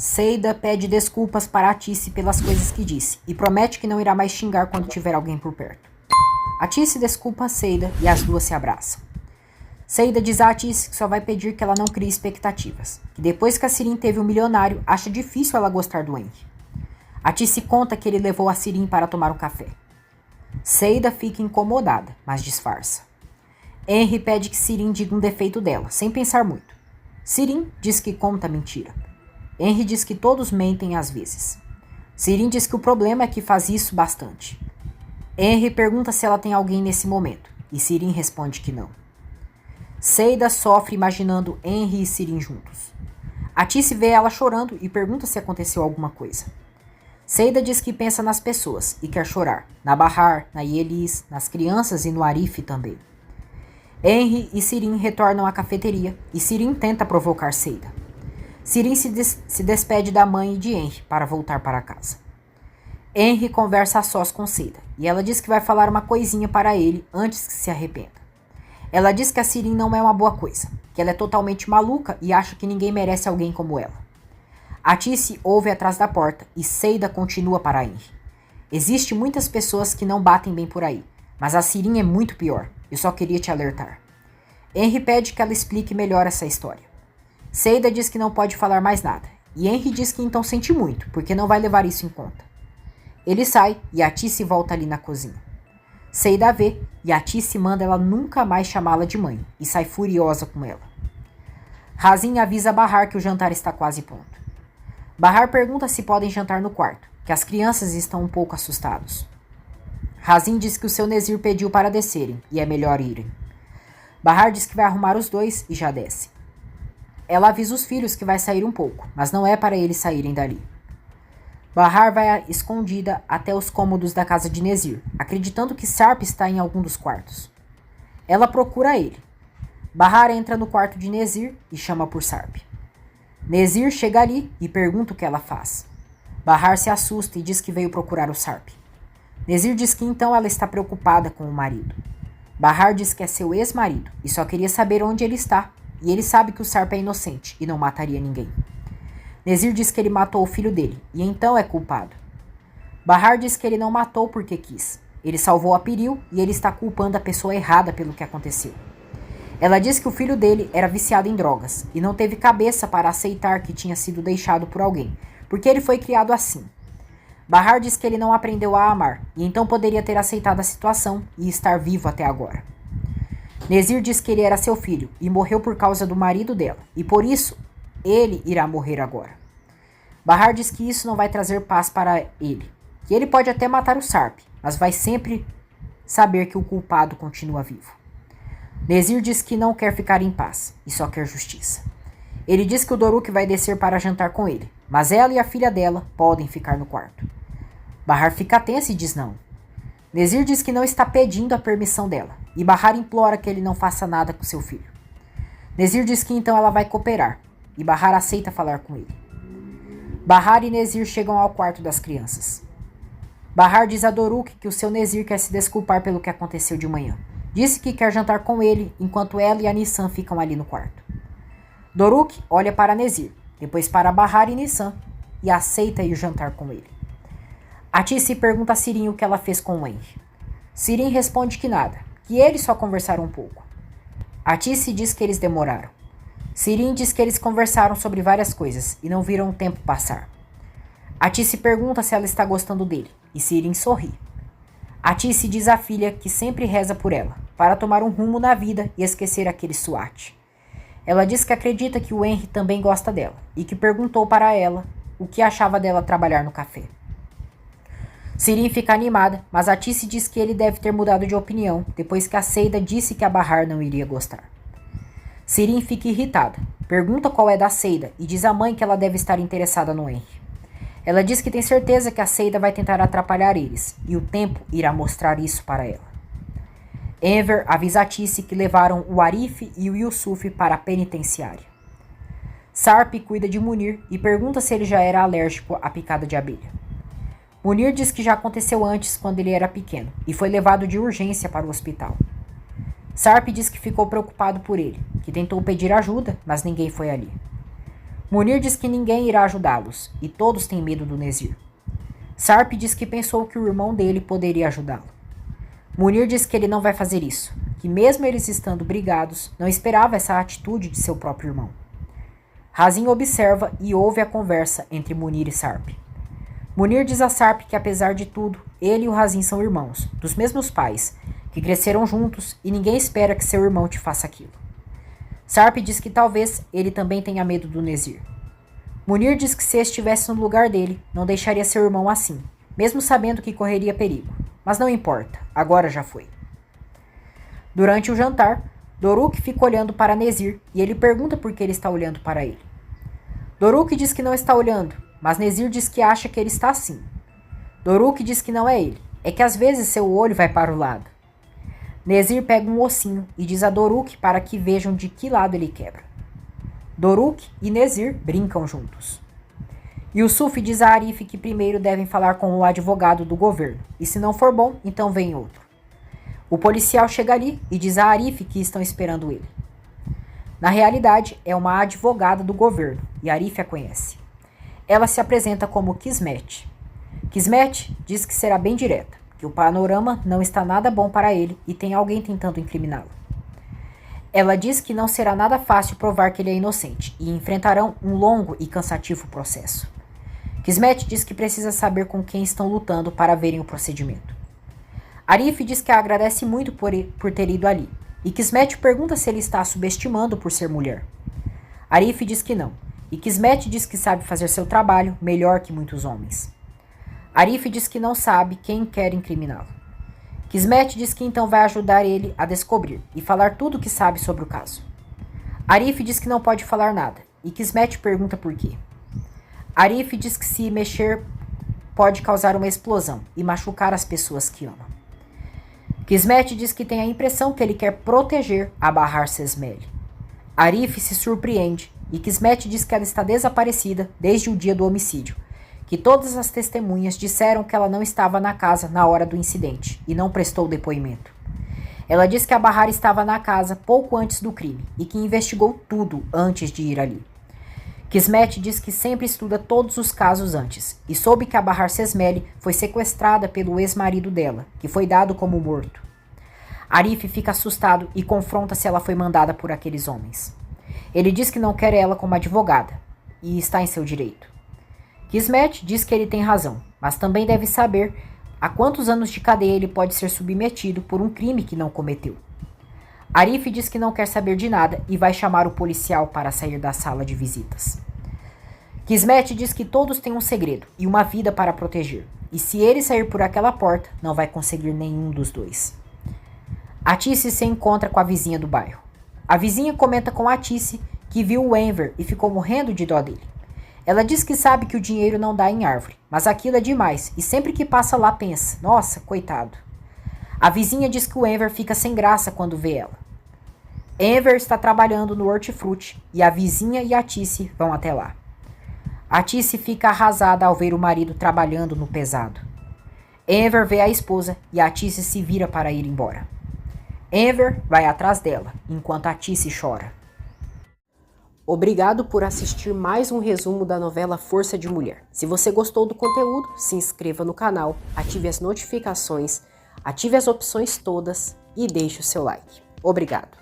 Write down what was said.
Seida pede desculpas para Atice pelas coisas que disse e promete que não irá mais xingar quando tiver alguém por perto. Atice desculpa a Seida e as duas se abraçam. Seida diz a Atice que só vai pedir que ela não crie expectativas, que depois que a Sirin teve um milionário, acha difícil ela gostar do Henry. Atice conta que ele levou a Sirin para tomar um café. Seida fica incomodada, mas disfarça. Henry pede que Sirin diga um defeito dela, sem pensar muito. Sirin diz que conta mentira. Henry diz que todos mentem às vezes. Sirin diz que o problema é que faz isso bastante. Henry pergunta se ela tem alguém nesse momento, e Sirin responde que não. Seida sofre imaginando Henry e Sirin juntos. Atice vê ela chorando e pergunta se aconteceu alguma coisa. Seida diz que pensa nas pessoas e quer chorar, na Bahar, na Yelis, nas crianças e no Arif também. Henry e Sirin retornam à cafeteria e Sirin tenta provocar Seida. Sirin se despede da mãe e de Henry para voltar para casa. Henry conversa a sós com Seida e ela diz que vai falar uma coisinha para ele antes que se arrependa. Ela diz que a Sirin não é uma boa coisa, que ela é totalmente maluca e acha que ninguém merece alguém como ela. Atice ouve atrás da porta e Seida continua para Henry. Existem muitas pessoas que não batem bem por aí, mas a Sirin é muito pior. Eu só queria te alertar. Henry pede que ela explique melhor essa história. Seida diz que não pode falar mais nada, e Henry diz que então sente muito, porque não vai levar isso em conta. Ele sai e Atice volta ali na cozinha. Seida vê e Atice manda ela nunca mais chamá-la de mãe, e sai furiosa com ela. Razin avisa Bahar que o jantar está quase pronto. Bahar pergunta se podem jantar no quarto, que as crianças estão um pouco assustados. Razin diz que o seu Nezir pediu para descerem, e é melhor irem. Bahar diz que vai arrumar os dois e já desce. Ela avisa os filhos que vai sair um pouco, mas não é para eles saírem dali. Bahar vai escondida até os cômodos da casa de Nezir, acreditando que Sarp está em algum dos quartos. Ela procura ele. Bahar entra no quarto de Nezir e chama por Sarp. Nezir chega ali e pergunta o que ela faz. Bahar se assusta e diz que veio procurar o Sarp. Nezir diz que então ela está preocupada com o marido. Bahar diz que é seu ex-marido e só queria saber onde ele está. E ele sabe que o Sarp é inocente e não mataria ninguém. Nezir diz que ele matou o filho dele e então é culpado. Bahar diz que ele não matou porque quis. Ele salvou a Piril e ele está culpando a pessoa errada pelo que aconteceu. Ela diz que o filho dele era viciado em drogas e não teve cabeça para aceitar que tinha sido deixado por alguém, porque ele foi criado assim. Bahar diz que ele não aprendeu a amar e então poderia ter aceitado a situação e estar vivo até agora. Nezir diz que ele era seu filho e morreu por causa do marido dela, e por isso ele irá morrer agora. Bahar diz que isso não vai trazer paz para ele, que ele pode até matar o Sarp, mas vai sempre saber que o culpado continua vivo. Nezir diz que não quer ficar em paz e só quer justiça. Ele diz que o Doruk vai descer para jantar com ele, mas ela e a filha dela podem ficar no quarto. Bahar fica tensa e diz não. Nezir diz que não está pedindo a permissão dela, e Bahar implora que ele não faça nada com seu filho. Nezir diz que então ela vai cooperar, e Bahar aceita falar com ele. Bahar e Nezir chegam ao quarto das crianças. Bahar diz a Doruk que o seu Nezir quer se desculpar pelo que aconteceu de manhã. Disse que quer jantar com ele, enquanto ela e a Nissan ficam ali no quarto. Doruk olha para Nezir, depois para Bahar e Nissan, e aceita ir jantar com ele. Atice pergunta a Sirin o que ela fez com o Henry. Sirin responde que nada, que eles só conversaram um pouco. Atice diz que eles demoraram. Sirin diz que eles conversaram sobre várias coisas e não viram o tempo passar. Atice pergunta se ela está gostando dele, e Sirin sorri. Atice diz à filha que sempre reza por ela, para tomar um rumo na vida e esquecer aquele SWAT. Ela diz que acredita que o Henry também gosta dela, e que perguntou para ela o que achava dela trabalhar no café. Sirin fica animada, mas Atice diz que ele deve ter mudado de opinião depois que a Seida disse que a Bahar não iria gostar. Sirin fica irritada, pergunta qual é da Seida e diz à mãe que ela deve estar interessada no Henry. Ela diz que tem certeza que a Seida vai tentar atrapalhar eles, e o tempo irá mostrar isso para ela. Enver avisa Atice que levaram o Arif e o Yusuf para a penitenciária. Sarp cuida de Munir e pergunta se ele já era alérgico à picada de abelha. Munir diz que já aconteceu antes, quando ele era pequeno, e foi levado de urgência para o hospital. Sarp diz que ficou preocupado por ele, que tentou pedir ajuda, mas ninguém foi ali. Munir diz que ninguém irá ajudá-los e todos têm medo do Nezir. Sarp diz que pensou que o irmão dele poderia ajudá-lo. Munir diz que ele não vai fazer isso, que mesmo eles estando brigados, não esperava essa atitude de seu próprio irmão. Razin observa e ouve a conversa entre Munir e Sarp. Munir diz a Sarp que apesar de tudo, ele e o Razin são irmãos, dos mesmos pais, que cresceram juntos e ninguém espera que seu irmão te faça aquilo. Sarp diz que talvez ele também tenha medo do Nezir. Munir diz que se estivesse no lugar dele, não deixaria seu irmão assim, mesmo sabendo que correria perigo. Mas não importa, agora já foi. Durante o jantar, Doruk fica olhando para Nezir e ele pergunta por que ele está olhando para ele. Doruk diz que não está olhando, mas Nezir diz que acha que ele está assim. Doruk diz que não é ele, é que às vezes seu olho vai para o lado. Nezir pega um ossinho e diz a Doruk para que vejam de que lado ele quebra. Doruk e Nezir brincam juntos. Yusuf diz a Arif que primeiro devem falar com o advogado do governo, e se não for bom, então vem outro. O policial chega ali e diz a Arif que estão esperando ele. Na realidade, é uma advogada do governo, e Arif a conhece. Ela se apresenta como Kismet. Kismet diz que será bem direta, que o panorama não está nada bom para ele e tem alguém tentando incriminá-lo. Ela diz que não será nada fácil provar que ele é inocente e enfrentarão um longo e cansativo processo. Kismet diz que precisa saber com quem estão lutando para verem o procedimento. Arif diz que a agradece muito por ter ido ali, e Kismet pergunta se ele está a subestimando por ser mulher. Arif diz que não, e Kismet diz que sabe fazer seu trabalho melhor que muitos homens. Arif diz que não sabe quem quer incriminá-lo. Kismet diz que então vai ajudar ele a descobrir e falar tudo o que sabe sobre o caso. Arif diz que não pode falar nada, e Kismet pergunta por quê. Arif diz que se mexer pode causar uma explosão e machucar as pessoas que ama. Kismet diz que tem a impressão que ele quer proteger a Bahar Sesmele. Arif se surpreende e Kismet diz que ela está desaparecida desde o dia do homicídio, que todas as testemunhas disseram que ela não estava na casa na hora do incidente e não prestou depoimento. Ela diz que a Bahar estava na casa pouco antes do crime e que investigou tudo antes de ir ali. Kismet diz que sempre estuda todos os casos antes e soube que a Bahar Sesmele foi sequestrada pelo ex-marido dela, que foi dado como morto. Arif fica assustado e confronta se ela foi mandada por aqueles homens. Ele diz que não quer ela como advogada e está em seu direito. Kismet diz que ele tem razão, mas também deve saber a quantos anos de cadeia ele pode ser submetido por um crime que não cometeu. Arif diz que não quer saber de nada e vai chamar o policial para sair da sala de visitas. Kismet diz que todos têm um segredo e uma vida para proteger, e se ele sair por aquela porta, não vai conseguir nenhum dos dois. Atice se encontra com a vizinha do bairro. A vizinha comenta com Atice que viu o Enver e ficou morrendo de dó dele. Ela diz que sabe que o dinheiro não dá em árvore, mas aquilo é demais e sempre que passa lá pensa, nossa, coitado. A vizinha diz que o Enver fica sem graça quando vê ela. Enver está trabalhando no hortifruti e a vizinha e a Atice vão até lá. Atice fica arrasada ao ver o marido trabalhando no pesado. Enver vê a esposa e Atice se vira para ir embora. Enver vai atrás dela, enquanto Atice chora. Obrigado por assistir mais um resumo da novela Força de Mulher. Se você gostou do conteúdo, se inscreva no canal, ative as notificações, ative as opções todas e deixe o seu like. Obrigado.